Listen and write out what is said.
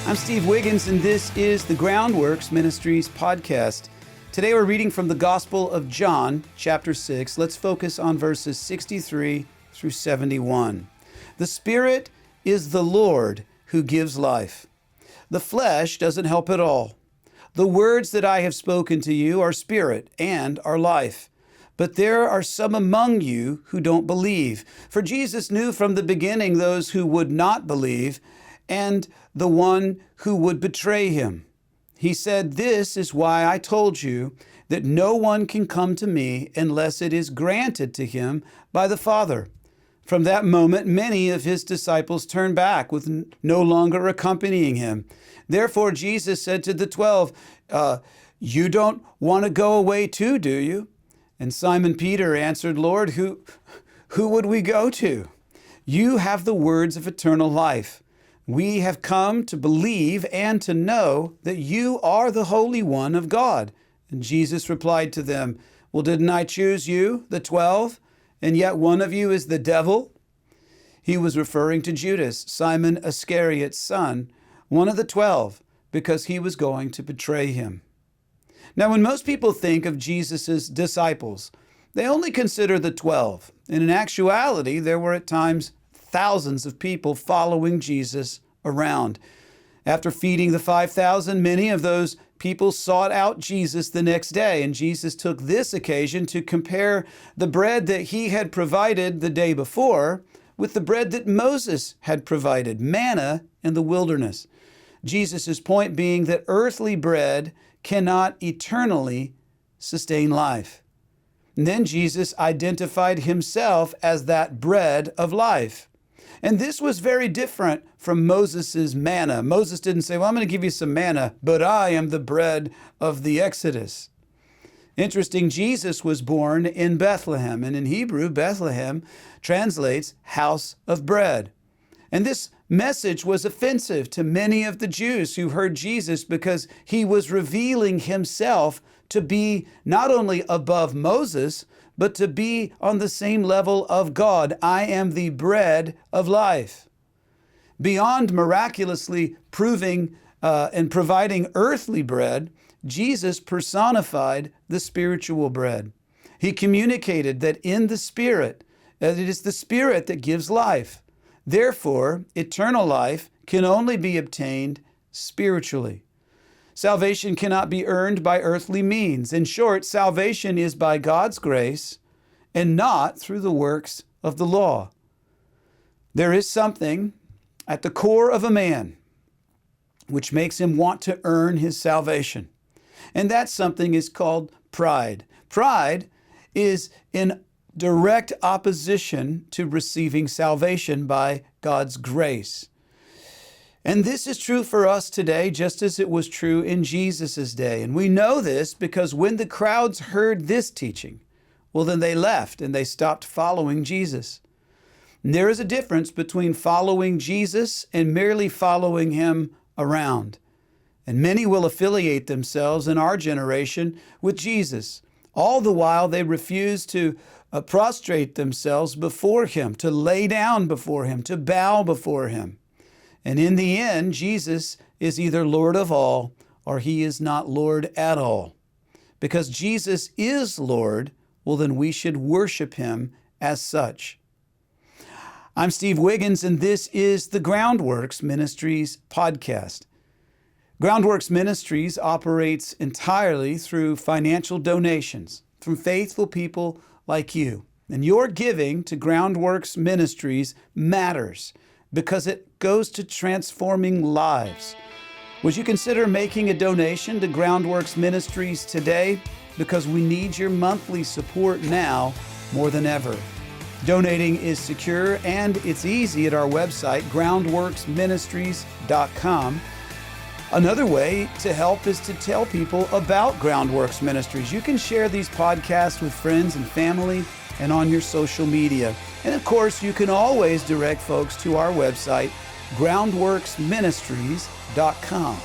I'm Steve Wiggins, and this is the Groundworks Ministries podcast. Today we're reading from the Gospel of John, chapter 6. Let's focus on verses 63 through 71. The Spirit is the Lord who gives life. The flesh doesn't help at all. The words that I have spoken to you are spirit and are life. But there are some among you who don't believe. For Jesus knew from the beginning those who would not believe and the one who would betray him. He said, "This is why I told you that no one can come to me unless it is granted to him by the Father." From that moment, many of his disciples turned back, with no longer accompanying him. Therefore, Jesus said to the 12, "You don't want to go away too, do you?" And Simon Peter answered, "Lord, who would we go to? You have the words of eternal life. We have come to believe and to know that you are the Holy One of God." And Jesus replied to them, "Well, didn't I choose you, the 12, and yet one of you is the devil?" He was referring to Judas, Simon Iscariot's son, one of the 12, because he was going to betray him. Now, when most people think of Jesus' disciples, they only consider the 12. And in actuality, there were at times thousands of people following Jesus around. After feeding the 5,000, many of those people sought out Jesus the next day, and Jesus took this occasion to compare the bread that he had provided the day before with the bread that Moses had provided, manna in the wilderness. Jesus' point being that earthly bread cannot eternally sustain life. And then Jesus identified himself as that bread of life. And this was very different from Moses' manna. Moses didn't say, "Well, I'm going to give you some manna, but I am the bread of the Exodus." Interesting, Jesus was born in Bethlehem, and in Hebrew, Bethlehem translates house of bread. And this message was offensive to many of the Jews who heard Jesus because he was revealing himself to be not only above Moses, but to be on the same level of God. "I am the bread of life." Beyond miraculously proving and providing earthly bread, Jesus personified the spiritual bread. He communicated that in the Spirit, that it is the Spirit that gives life. Therefore, eternal life can only be obtained spiritually. Salvation cannot be earned by earthly means. In short, salvation is by God's grace and not through the works of the law. There is something at the core of a man which makes him want to earn his salvation. And that something is called pride. Pride is in direct opposition to receiving salvation by God's grace. And this is true for us today, just as it was true in Jesus' day. And we know this because when the crowds heard this teaching, well, then they left and they stopped following Jesus. And there is a difference between following Jesus and merely following him around. And many will affiliate themselves in our generation with Jesus. All the while they refuse to prostrate themselves before him, to lay down before him, to bow before him. And in the end, Jesus is either Lord of all or he is not Lord at all. Because Jesus is Lord, well, then we should worship him as such. I'm Steve Wiggins, and this is the Groundworks Ministries podcast. Groundworks Ministries operates entirely through financial donations from faithful people like you. And your giving to Groundworks Ministries matters because it goes to transforming lives. Would you consider making a donation to Groundworks Ministries today? Because we need your monthly support now more than ever. Donating is secure and it's easy at our website, groundworksministries.com. Another way to help is to tell people about Groundworks Ministries. You can share these podcasts with friends and family and on your social media. And of course, you can always direct folks to our website, groundworksministries.com.